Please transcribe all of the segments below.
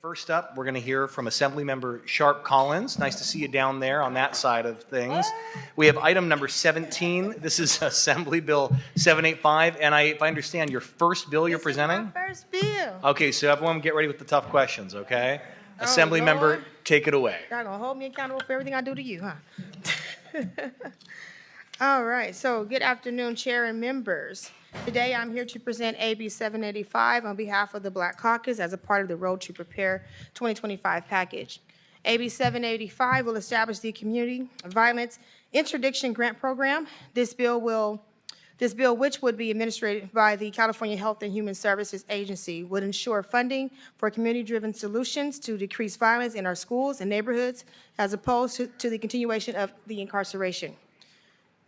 First up, we're going to hear from Assemblymember Sharp Collins. Nice to see you down there on that side of things. We have item number 17. This is Assembly Bill 785, and if I understand, your first bill you're presenting? This is my first bill. Okay, so everyone get ready with the tough questions, okay? Assemblymember, take it away. Y'all gonna hold me accountable for everything I do to you, huh? All right, so good afternoon, Chair and members. Today I'm here to present AB 785 on behalf of the Black Caucus as a part of the Road to Prepare 2025 package. AB 785 will establish the Community Violence Interdiction Grant Program. This bill, which would be administered by the California Health and Human Services Agency, would ensure funding for community-driven solutions to decrease violence in our schools and neighborhoods, as opposed to the continuation of the incarceration.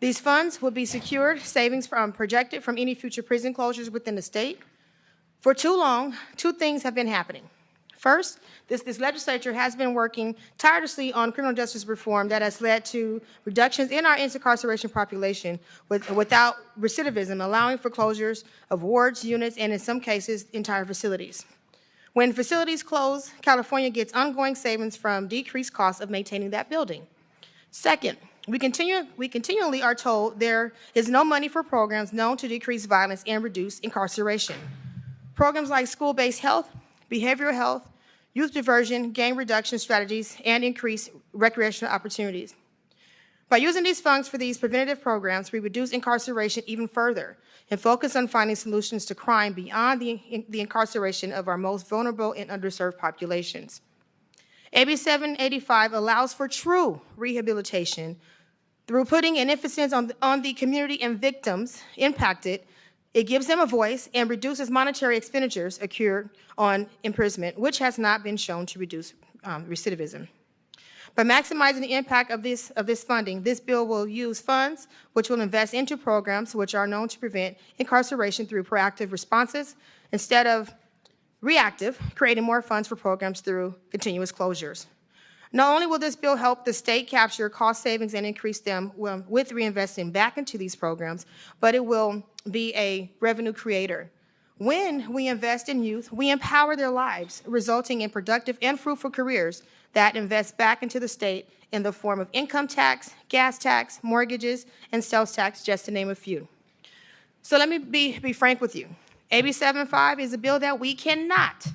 These funds will be secured savings projected from any future prison closures within the state. For too long, two things have been happening. First, this legislature has been working tirelessly on criminal justice reform that has led to reductions in our incarceration population without recidivism, allowing for closures of wards, units, and in some cases, entire facilities. When facilities close, California gets ongoing savings from decreased costs of maintaining that building. Second, we continually are told there is no money for programs known to decrease violence and reduce incarceration. Programs like school-based health, behavioral health, youth diversion, gang reduction strategies, and increased recreational opportunities. By using these funds for these preventative programs, we reduce incarceration even further and focus on finding solutions to crime beyond the incarceration of our most vulnerable and underserved populations. AB 785 allows for true rehabilitation through putting an emphasis on the community and victims impacted. It gives them a voice and reduces monetary expenditures occurred on imprisonment, which has not been shown to reduce recidivism. By maximizing the impact of this funding, this bill will use funds which will invest into programs which are known to prevent incarceration through proactive responses instead of reactive, creating more funds for programs through continuous closures. Not only will this bill help the state capture cost savings and increase them with reinvesting back into these programs, but it will be a revenue creator. When we invest in youth, we empower their lives, resulting in productive and fruitful careers that invest back into the state in the form of income tax, gas tax, mortgages, and sales tax, just to name a few. So let me be frank with you. AB 785 is a bill that we cannot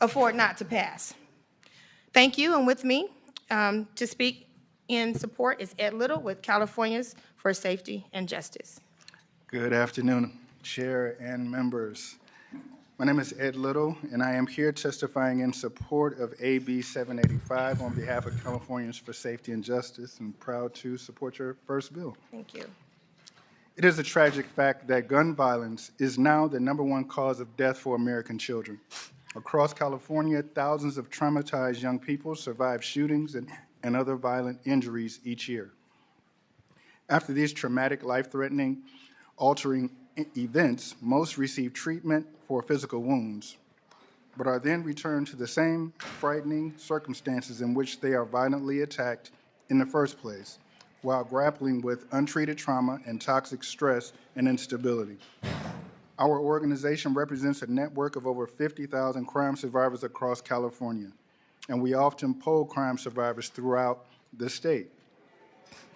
afford not to pass. Thank you, and with me to speak in support is Ed Little with Californians for Safety and Justice. Good afternoon, Chair and members. My name is Ed Little, and I am here testifying in support of AB 785 on behalf of Californians for Safety and Justice, and proud to support your first bill. Thank you. It is a tragic fact that gun violence is now the #1 cause of death for American children. Across California, thousands of traumatized young people survive shootings and other violent injuries each year. After these traumatic, life-threatening, altering events, most receive treatment for physical wounds, but are then returned to the same frightening circumstances in which they are violently attacked in the first place, while grappling with untreated trauma and toxic stress and instability. Our organization represents a network of over 50,000 crime survivors across California, and we often poll crime survivors throughout the state.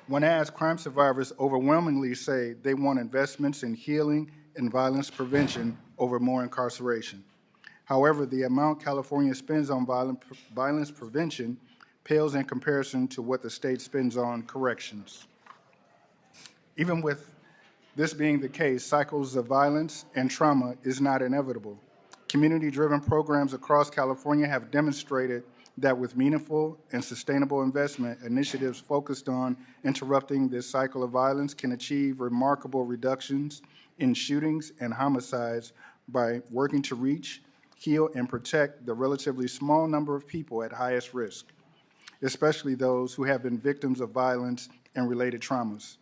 When asked, crime survivors overwhelmingly say they want investments in healing and violence prevention over more incarceration. However, the amount California spends on violence prevention pales in comparison to what the state spends on corrections. Even with this being the case, cycles of violence and trauma is not inevitable. Community-driven programs across California have demonstrated that with meaningful and sustainable investment, initiatives focused on interrupting this cycle of violence can achieve remarkable reductions in shootings and homicides by working to reach, heal, and protect the relatively small number of people at highest risk, especially those who have been victims of violence and related traumas.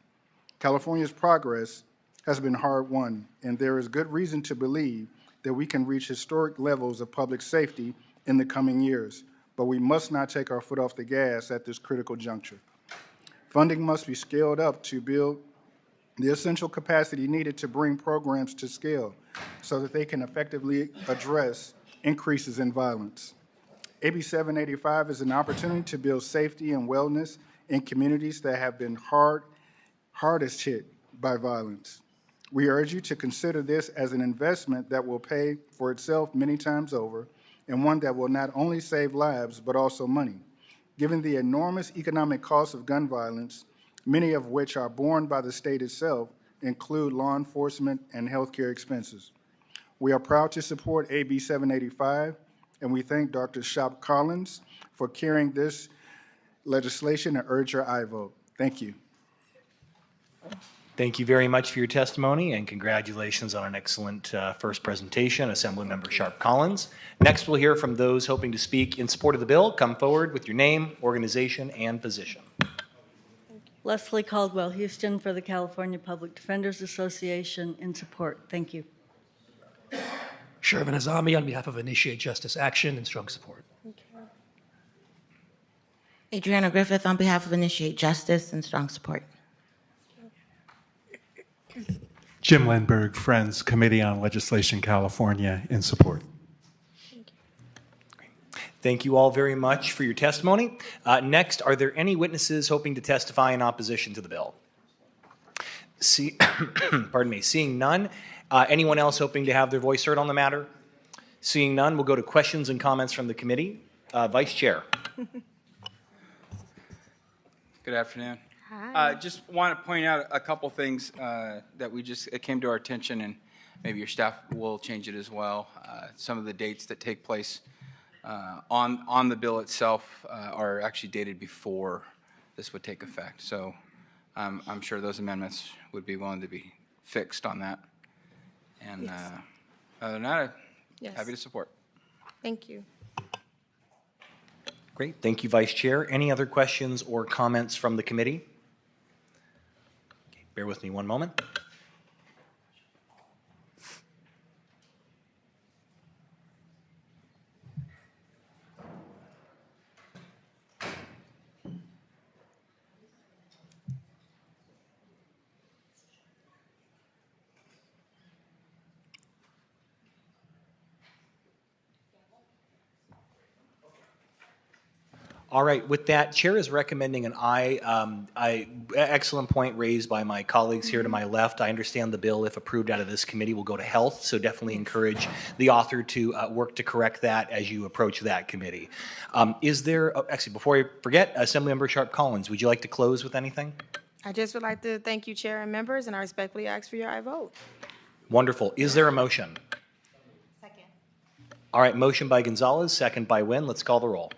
California's progress has been hard-won, and there is good reason to believe that we can reach historic levels of public safety in the coming years, but we must not take our foot off the gas at this critical juncture. Funding must be scaled up to build the essential capacity needed to bring programs to scale so that they can effectively address increases in violence. AB 785 is an opportunity to build safety and wellness in communities that have been hardest hit by violence. We urge you to consider this as an investment that will pay for itself many times over, and one that will not only save lives, but also money. Given the enormous economic costs of gun violence, many of which are borne by the state itself, include law enforcement and healthcare expenses. We are proud to support AB 785, and we thank Dr. Shop Collins for carrying this legislation and urge your aye vote. Thank you. Thank you very much for your testimony, and congratulations on an excellent first presentation, Assemblymember Sharp Collins. Next, we'll hear from those hoping to speak in support of the bill. Come forward with your name, organization, and position. Leslie Caldwell Houston for the California Public Defenders Association in support. Thank you. Shervin Azami on behalf of Initiate Justice Action in strong support. Adriana Griffith on behalf of Initiate Justice and strong support. Jim Lindberg, Friends Committee on Legislation California, in support. Thank you all very much for your testimony. Next, are there any witnesses hoping to testify in opposition to the bill? Pardon me. Seeing none, anyone else hoping to have their voice heard on the matter? Seeing none, we'll go to questions and comments from the committee. Vice Chair. Good afternoon. Hi. Just want to point out a couple things that it came to our attention, and maybe your staff will change it as well. Some of the dates that take place on the bill itself are actually dated before this would take effect. So I'm sure those amendments would be willing to be fixed on that. And Yes. other than that, Yes. happy to support. Thank you. Great. Thank you, Vice Chair. Any other questions or comments from the committee? Okay, bear with me one moment. All right, with that, Chair is recommending an aye. Excellent point raised by my colleagues here to my left. I understand the bill, if approved out of this committee, will go to health, so definitely encourage the author to work to correct that as you approach that committee. Is there, actually, before I forget, Assemblymember Sharp Collins, would you like to close with anything? I just would like to thank you, Chair and members, and I respectfully ask for your aye vote. Wonderful. Is there a motion? Second. All right, motion by Gonzalez, second by Nguyen. Let's call the roll.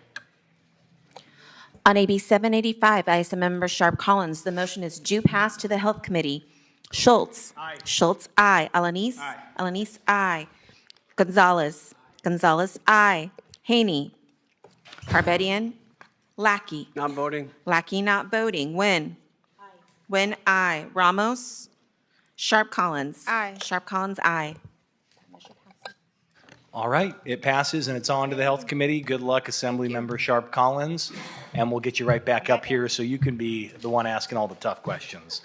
On AB 785 by Assemblymember Sharp Collins, the motion is due pass to the Health Committee. Schultz. Aye. Schultz, aye. Alanis. Aye. Alanis, aye. Gonzalez. Gonzalez, aye. Haney. Parvedian. Lackey. Not voting. Lackey not voting. Nguyen. Nguyen, aye. Ramos. Sharp Collins. Aye. Sharp Collins, aye. All right, it passes and it's on to the Health Committee. Good luck, Assemblymember Sharp Collins, and we'll get you right back up here so you can be the one asking all the tough questions.